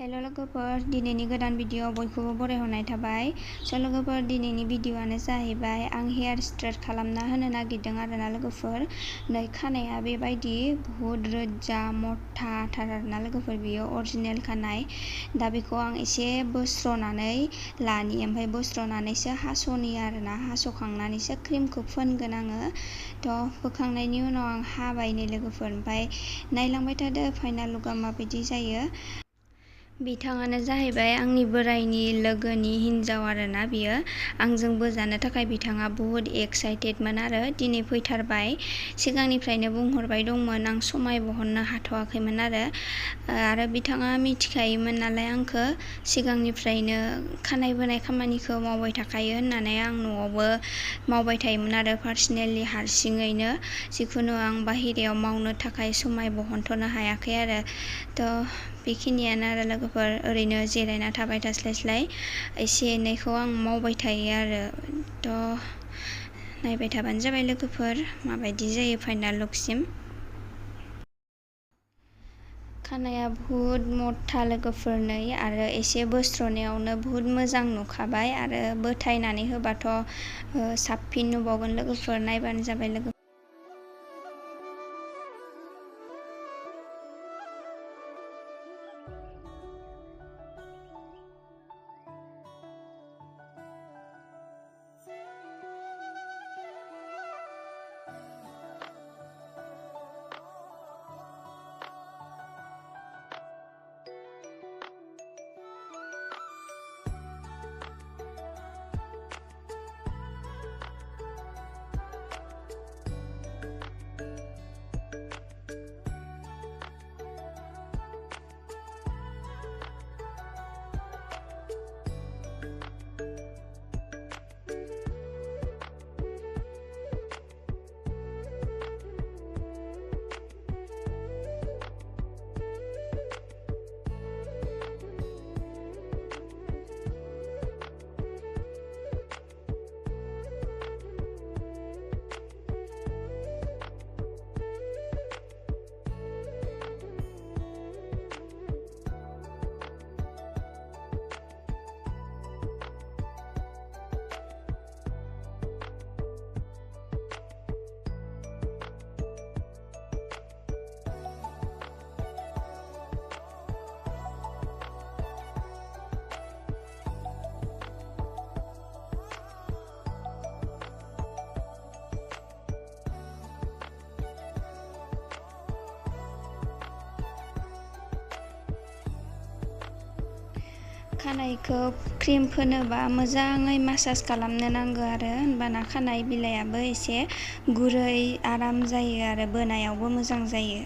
हेल' लोगोफोर, दिनैनि गोदान भिडिअ बयखौबो बरायहरनाय थाबाय। लोगोफोर, दिनैनि भिडिअआनो जाहैबाय आं हेयार स्ट्रेट खालामना होनो नागिरदों आरोना लोगोफोर। नै खानाया बेबायदि बुहुद रोजा मथाथार आरोना लोगोफोर, बियो अरिजिनेल खानाय। दा बेखौ आं एसे बोस्र'नानै लानि, ओमफ्राय बोस्र'नानैसो हास'नि आरोना, हास'खांनानैसो क्रिमखौ फोनगोन आङो। फोखांनायनि उनाव आं हाबाय नै लोगोफोर, ओमफ्राय नायलांबाय थादो फाइनाल लुकआ माबायदि जायो। बिथाङानो जाहैबाय आंनि बोरायनि लोगोनि हिन्जाव आरोना बियो। आंजों बोजानो थाखाय बिथाङा बुहुद एक्साइटेडमोन आरो दिनै फैथारबाय। सिगांनिफ्रायनो बुंहरबाय दंमोन, आं समाय बहननो हाथ'वाखैमोन आरो बिथाङा मिथिखायोमोन नालाय आंखौ सिगांनिफ्रायनो खानाय बोनाय खामानिखौ मावबाय थाखायो होननानै आं न'आवबो मावबाय थायोमोन आरो पार्सनेलि हारसिङैनो। जिखुनु आं बाहेरायाव मावनो थाखाय समाय बहनथ'नो हायाखै आरो। बेखिनियानो आरो लोगोफोर, ओरैनो जिरायना थाबाय थास्लायस्लाय एसे एनैखौ आं मावबाय थायो आरो। नायबाय थाबानो जाबाय लोगोफोर माबायदि जायो फाइनाल लुकसिम। खानाया बुहुद मथा लोगोफोर नै, आरो एसे बोस्र'नायावनो बुहुद मोजां नुखाबाय, आरो बोथायनानै होबाथ' साबसिन नुबावगोन लोगोफोर, नायबानो जाबाय लोगो। खानायखौ क्रिम फोनोबा मोजाङै मासाज खालामनो नांगौ आरो, होनबाना खानाय बिलाइयाबो एसे गुरै आराम जायो आरो बोनायावबो मोजां जायो।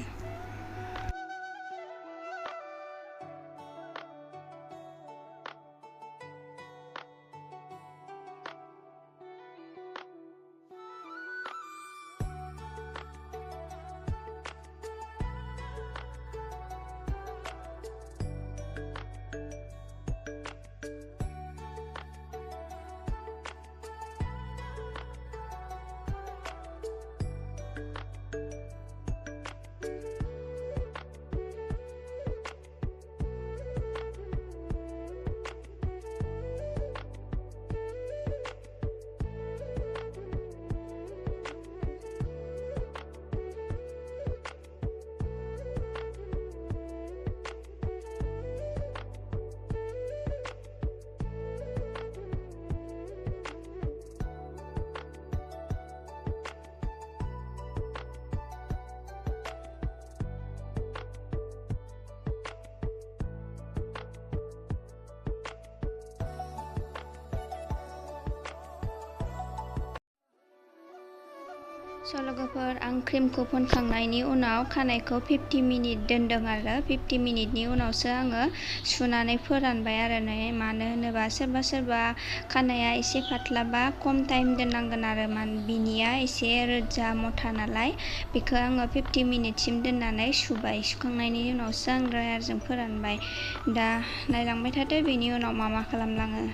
लोगोफोर, आं क्रिमखौ फोनखांनायनि उनाव खानायखौ 50 मिनिट दोनदों आरो 50 मिनिटनि उनावसो आङो सुनानै फोरानबाय आरो नै। मानो होनोबा सोरबा खानाया एसे पातलाबा खम टाइम दोननांगोन आरो, बिनिया एसे रोजा मथा नालाय। बेखौ आङो 50 मिनिटसिम दोननानै सुबाय, सुखांनायनि उनावसो आं ड्रायारजों फोरानबाय। दा नायलांबाय थादो बेनि उनाव मा खालामलाङो।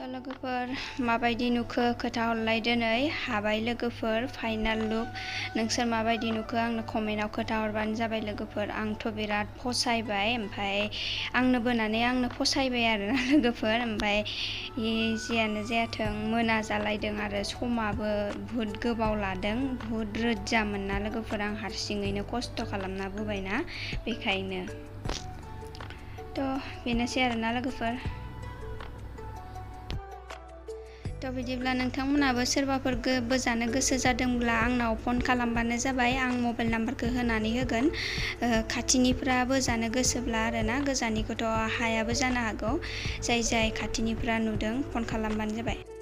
थ' लोगोफोर माबायदि नुखो खोथा हरलाय दिनै हाबाय लोगोफोर फाइनाल लुक नोंसोर माबायदि नुखो आंनो कमेन्टआव खोथा हरबानो जाबाय लोगोफोर आंथ' बिराद फसायबाय ओमफ्राय आंनो बोनानै आंनो फसायबाय आरोना लोगोफोर ओमफ्राय जियानो जायाथों मोना जालायदों आरो समाबो बुहुद गोबाव लादों बुहुद रोज्जामोन ना लोगोफोर आं हारसिङैनो खस्थ' खालामना बोबायना बेखायनो थ' बेनोसै आरोना लोगोफोर थ' बिदिब्ला नोंथांमोनाबो सोरबाफोर बोजानो गोसो जादोंब्ला आंनाव फन खालामबानो जाबाय आं मबाइल नाम्बारखौ होनानै होगोन खाथिनिफ्रा बोजानो गोसोब्ला आरोना गोजाननिखौथ' हायाबो जानो हागौ जाय खाथिनिफ्रा नुदों फन खालामबानो जाबाय